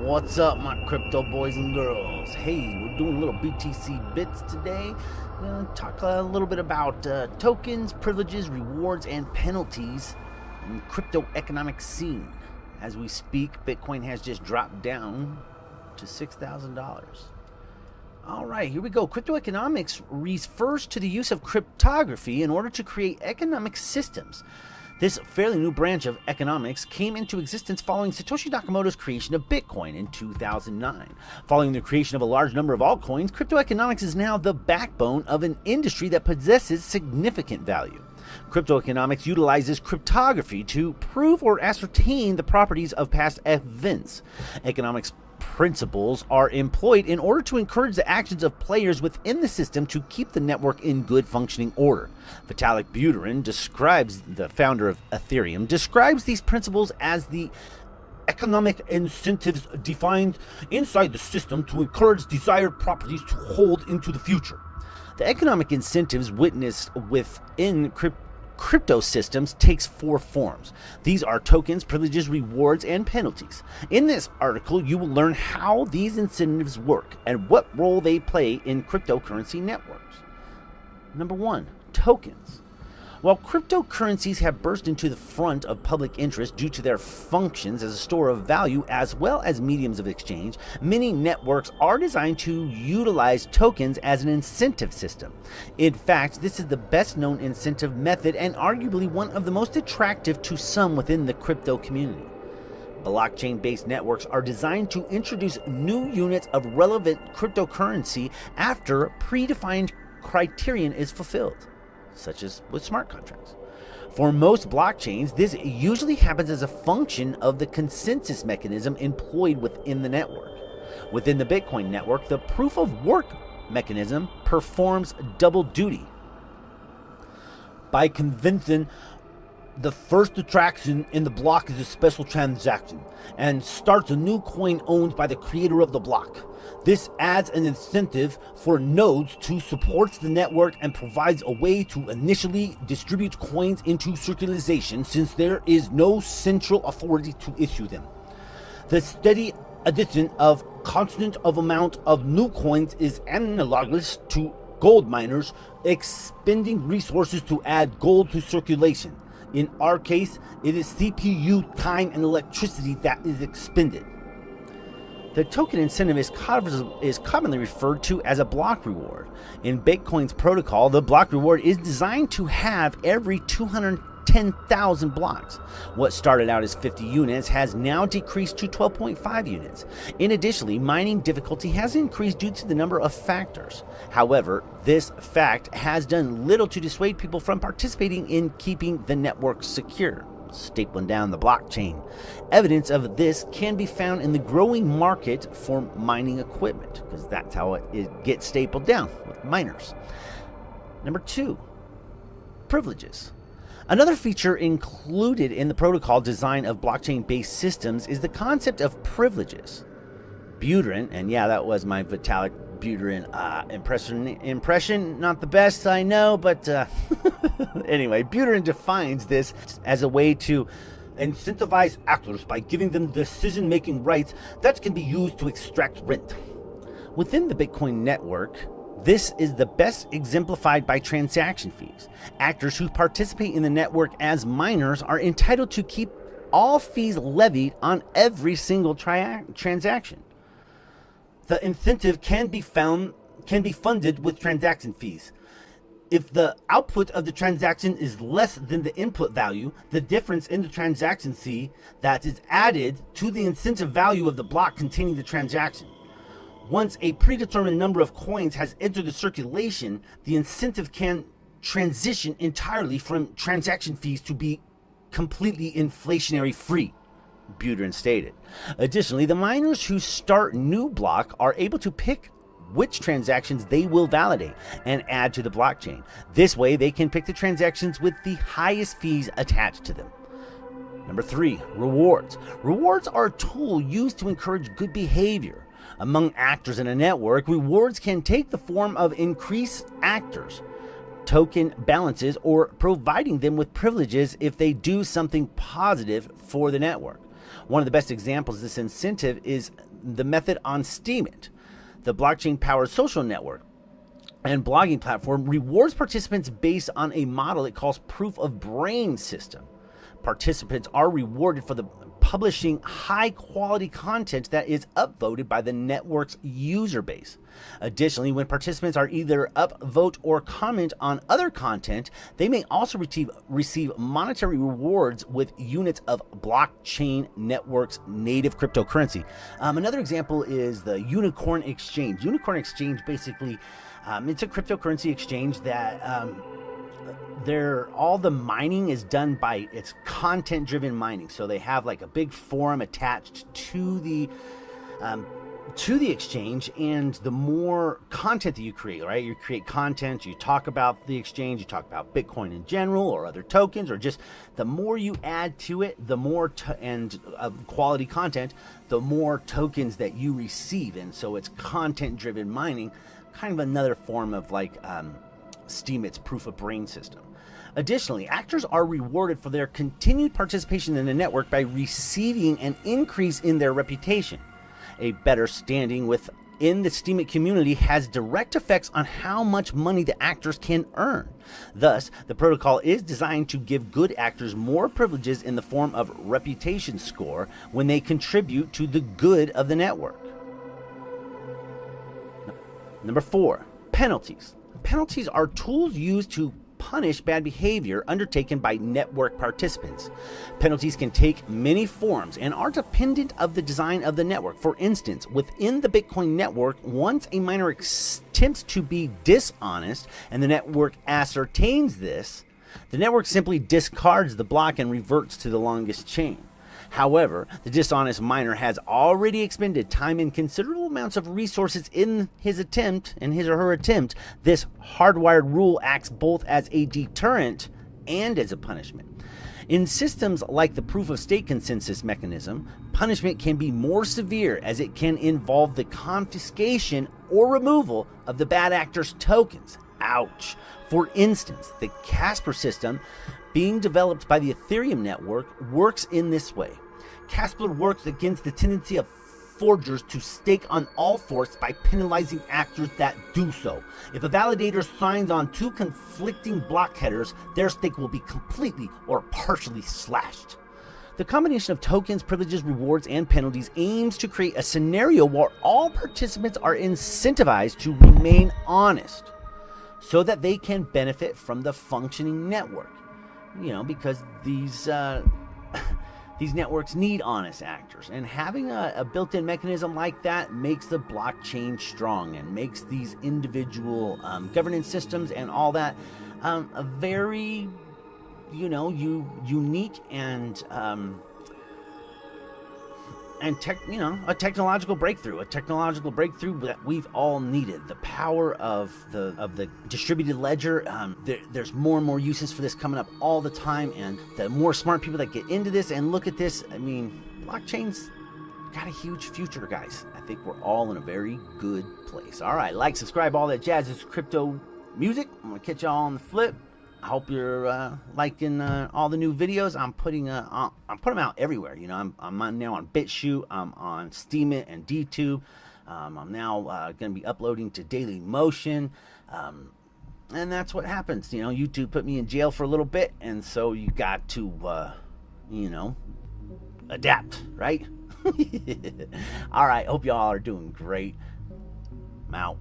What's up, my crypto boys and girls? Hey, we're doing a little BTC bits today. We're going to talk a little bit about tokens, privileges, rewards, and penalties in the crypto economic scene. As we speak, Bitcoin has just dropped down to $6,000. All right, here we go. Cryptoeconomics refers to the use of cryptography in order to create economic systems. This fairly new branch of economics came into existence following Satoshi Nakamoto's creation of Bitcoin in 2009. Following the creation of a large number of altcoins, cryptoeconomics is now the backbone of an industry that possesses significant value. Cryptoeconomics utilizes cryptography to prove or ascertain the properties of past events. Economics principles are employed in order to encourage the actions of players within the system to keep the network in good functioning order. Vitalik Buterin, the founder of Ethereum, describes these principles as the economic incentives defined inside the system to encourage desired properties to hold into the future. The economic incentives witnessed within crypto systems takes four forms. These are tokens, privileges, rewards, and penalties. In this article, you will learn how these incentives work and what role they play in cryptocurrency networks. Number one, tokens. While cryptocurrencies have burst into the front of public interest due to their functions as a store of value as well as mediums of exchange, many networks are designed to utilize tokens as an incentive system. In fact, this is the best known incentive method and arguably one of the most attractive to some within the crypto community. Blockchain-based networks are designed to introduce new units of relevant cryptocurrency after predefined criterion is fulfilled, such as with smart contracts. For most blockchains, this usually happens as a function of the consensus mechanism employed within the network. Within the Bitcoin network, the proof of work mechanism performs double duty. By convincing the first attraction in the block is a special transaction and starts a new coin owned by the creator of the block. This adds an incentive for nodes to support the network and provides a way to initially distribute coins into circulation since there is no central authority to issue them. The steady addition of constant amount of new coins is analogous to gold miners expending resources to add gold to circulation. In our case, it is CPU, time, and electricity that is expended. The token incentive is commonly referred to as a block reward. In Bitcoin's protocol, the block reward is designed to have every 210,000 blocks. What started out as 50 units has now decreased to 12.5 units. Additionally, mining difficulty has increased due to the number of factors. However, this fact has done little to dissuade people from participating in keeping the network secure, stapling down the blockchain. Evidence of this can be found in the growing market for mining equipment, because that's how it gets stapled down, with miners. Number two, privileges. Another feature included in the protocol design of blockchain-based systems is the concept of privileges. Buterin, and yeah, that was my Vitalik Buterin impression. Not the best, I know, but anyway, Buterin defines this as a way to incentivize actors by giving them decision-making rights that can be used to extract rent. Within the Bitcoin network, this is the best exemplified by transaction fees. Actors who participate in the network as miners are entitled to keep all fees levied on every single transaction. The incentive can be funded with transaction fees. If the output of the transaction is less than the input value, the difference in the transaction fee that is added to the incentive value of the block containing the transaction. Once a predetermined number of coins has entered the circulation, the incentive can transition entirely from transaction fees to be completely inflationary free, Buterin stated. Additionally, the miners who start new block are able to pick which transactions they will validate and add to the blockchain. This way, they can pick the transactions with the highest fees attached to them. Number three, rewards. Rewards are a tool used to encourage good behavior. Among actors in a network, rewards can take the form of increased actors, token balances, or providing them with privileges if they do something positive for the network. One of the best examples of this incentive is the method on Steemit. The blockchain-powered social network and blogging platform rewards participants based on a model it calls proof of brain system. Participants are rewarded for the publishing high-quality content that is upvoted by the network's user base. Additionally, when participants are either upvote or comment on other content, they may also receive monetary rewards with units of blockchain network's native cryptocurrency. Another example is the Unicorn Exchange. Unicorn Exchange basically, it's a cryptocurrency exchange that all the mining is done by, it's content-driven mining. So they have like a big forum attached to the exchange, and the more content that you create, right? You create content, you talk about the exchange, you talk about Bitcoin in general or other tokens, or just the more you add to it, the more quality content, the more tokens that you receive. And so it's content-driven mining, kind of another form of like Steemit's proof of brain system. Additionally, actors are rewarded for their continued participation in the network by receiving an increase in their reputation. A better standing within the Steemit community has direct effects on how much money the actors can earn. Thus, the protocol is designed to give good actors more privileges in the form of reputation score when they contribute to the good of the network. Number 4, penalties. Penalties are tools used to punish bad behavior undertaken by network participants. Penalties can take many forms and are dependent of the design of the network. For instance, within the Bitcoin network, once a miner attempts to be dishonest and the network ascertains this, the network simply discards the block and reverts to the longest chain. However, the dishonest miner has already expended time and considerable amounts of resources in his or her attempt. This hardwired rule acts both as a deterrent and as a punishment. In systems like the proof-of-stake consensus mechanism, punishment can be more severe as it can involve the confiscation or removal of the bad actor's tokens. Ouch! For instance, the Casper system being developed by the Ethereum network works in this way. Casper works against the tendency of forgers to stake on all forks by penalizing actors that do so. If a validator signs on two conflicting block headers, their stake will be completely or partially slashed. The combination of tokens, privileges, rewards, and penalties aims to create a scenario where all participants are incentivized to remain honest so that they can benefit from the functioning network. Because these networks need honest actors, and having a built-in mechanism like that makes the blockchain strong and makes these individual governance systems and all that a very, unique and a technological breakthrough that we've all needed. The power of the distributed ledger. There's more and more uses for this coming up all the time, and the more smart people that get into this and look at this, blockchain's got a huge future, guys. I think we're all in a very good place. All right, like, subscribe, all that jazz. This is Crypto Music. I'm gonna catch y'all on the flip. I hope you're liking all the new videos. I'm putting them out everywhere. I'm now on BitChute. I'm on Steemit and DTube. I'm now going to be uploading to Daily Motion. And that's what happens. YouTube put me in jail for a little bit, and so you got to, adapt, right? All right. Hope y'all are doing great. I'm out.